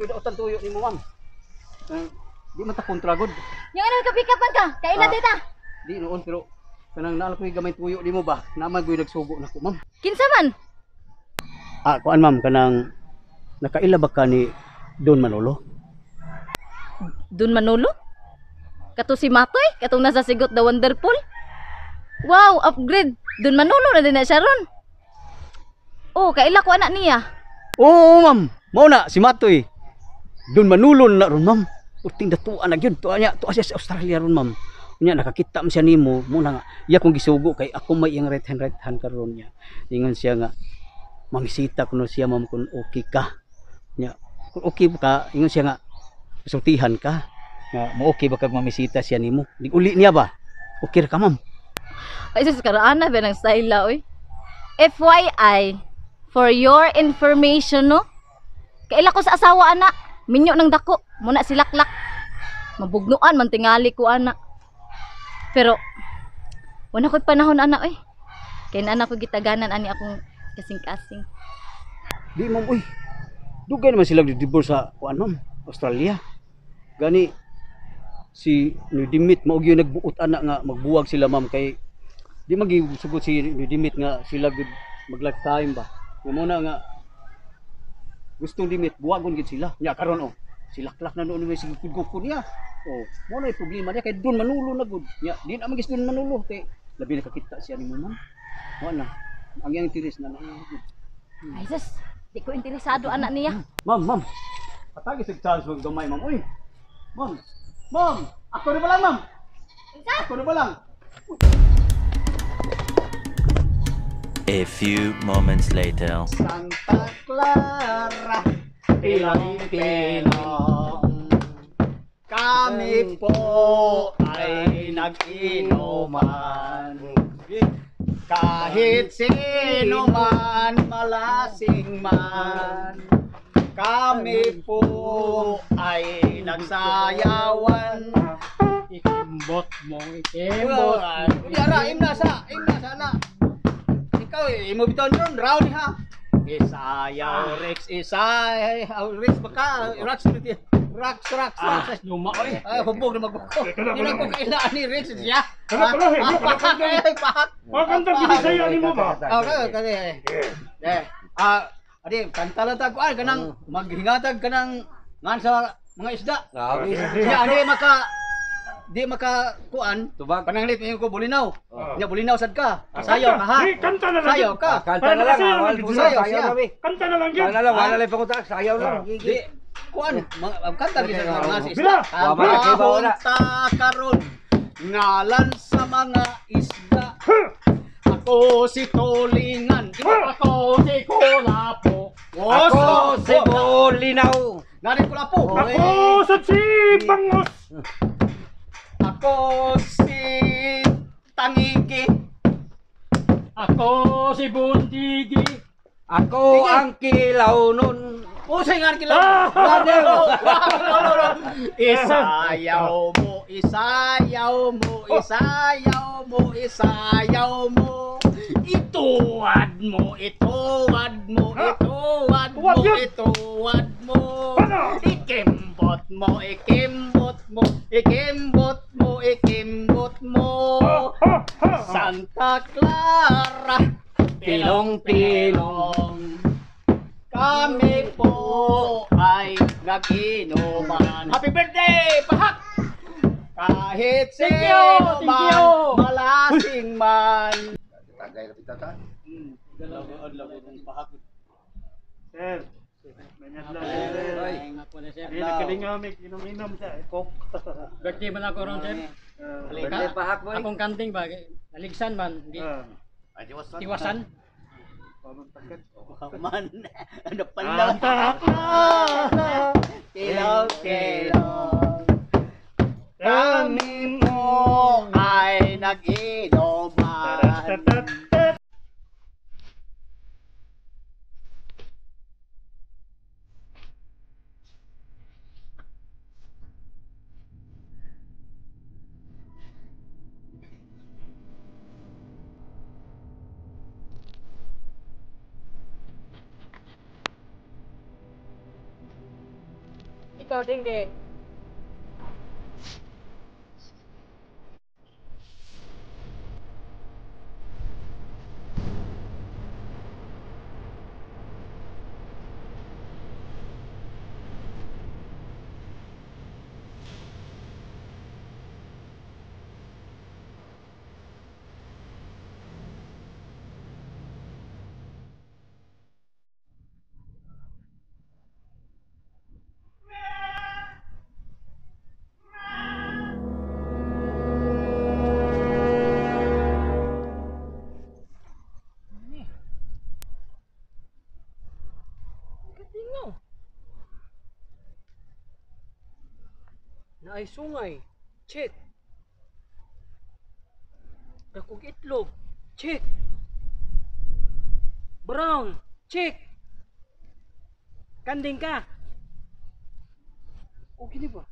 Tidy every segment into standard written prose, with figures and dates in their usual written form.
dautan tuyo ni mo, ma'am. Di man ta kontragod. Yung ano kapikapan ka? Kaila dita. Di noon pero kanang naala ko gamay tuyo di mo ba? Naman ko nagsugo nako, ma'am. Kinsa man? Kuan ma'am kanang nakaila ba ka ni Don Manolo? Dun Manolo? Kato si Matoy, katong nasa sigot the Wonderful. Wow, upgrade. Dun Manolo na din na siya ron. Oh, kaila ko anak niya. Oo, ma'am. Mao na si Matoy. Don Manolo na ron, ma'am. Uting datuan na gyud. Tuwa niya sa Australia ron, ma'am. Unya nakakita man siya nimo, mo na nga iya kong gisugo kay ako may iyang right hand karon niya. Ingon siya nga mangisita kuno siya, ma'am, kung okay ka. Nya, kung okay ka, ingon siya nga sultihan ka. Nga mo okay ba kag mamisita siya nimo? Di uli niya ba? Okay ra ka, ma'am. Ay, sus, karaana ba ng style la, oy. FYI, for your information, no? Kaila ko sa asawa, anak. Minyo ng dako. Muna silaklak. Mabugnuan, man tingali ko, anak. Pero, wala ko'y panahon, anak, eh. Kaya na anak ko gitaganan, ani akong kasing-kasing. Di, ma'am, uy. Dugay naman sila di-divorce sa kuan, ma'am, Australia. Gani si Nudimit mao gyud nagbuot anak nga magbuwag sila, ma'am, kay di magisugot si Nudimit nga sila gud mag lifetime ba. Nga muna nga gustong Dimit buwagon gid sila. Nya karon oh, silaklak na noon may sige ko niya. Oh, mo na problema niya kay Don Manolo na gud. Nya di na magis Don Manolo kay labi nakakita siya ni mo, ma'am. Wala. Ang yang tiris na gud. Ay, sus, di ko interesado anak niya. Ma'am. Patagi sig chance mag gamay, ma'am. Uy. Ma'am. Ma'am, ako na ba lang, ma'am? Ako na ba lang? A few moments later. Santa Clara, Pilipinong, kami po ay nag-inuman. Kahit sino man, malasing man, kami po ay nagsayawan. Ikimbot mo, ikimbot. Yara, imna sana. Ikaw, imo biton ron, round ha. Isayaw, Rex, isayaw, Rex, baka, Rex. Luma, oy. Hubog na magbuko. Hindi na ko kailangan ni Rex siya. Pahak. Maganda binisaya ni mo ba? Okay. Adi, kanta lang ta kuan kanang maghingatag kanang ngan sa mga isda. Nya di maka kuan tubag pananglit niyo ko bulinaw. Nya bulinaw sad ka. Sayaw ka ha. Kanta na lang. Sayaw ka. Kanta na lang. Sayaw. Kanta na lang yun. Wala lang pa ko ta, sayaw lang. Di kuan kanta gid sa mga Bila. isda. Punta karon ngalan sa mga isda. Ako si Tulingan, ako si Kulapo. Ako si Bolinaw. Galing Kulapo. Ako sa Sibangos. Ako si Tangigi. Ako si Bundigi. Ako ang kilaw nun. Usay nga kilaw. Isayaw mo. Ituwad mo. Ikimbot mo. Santa Clara, pilong-pilong, kami po ay nag-inuman. Happy birthday, Pahak! Kahit sino man, malasing man. Tagay na pitatan. Dalawa ng Pahak. Sir, manyan lang. Ay, Hindi nagkalingamik, inom-inom sa ipok. Birthday man ako ron, sir. Birthday pahak boy. Akong kanting ba, naligsan man, di tiwasan. man. Ano pala? Kilaw. Kami mo ay nag-inuman. ikaw, Ding Ding. Katingaw. Naay sungay. Check. Dakog itlog. Check. Brown. Check. Kanding ka. O gini ba?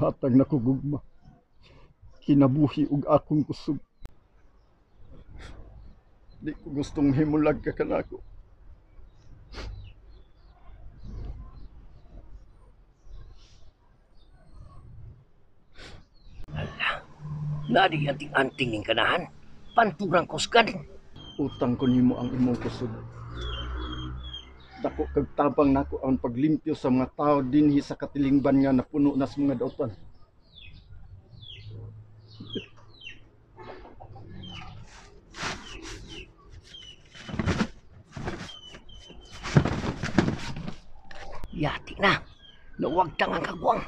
hatag na kugugma. Kinabuhi ug akong kusog. Di ko gustong himulag ka kanako. Nadi anting-anting ning kanahan. Panturang kusgan. Utang ko nimo ang imong kusog. Dako kag tabang nako ang paglimpyo sa mga tao dinhi sa katilingban nga napuno na sa mga dautan. Yati na. Nawagtang ang kagwang.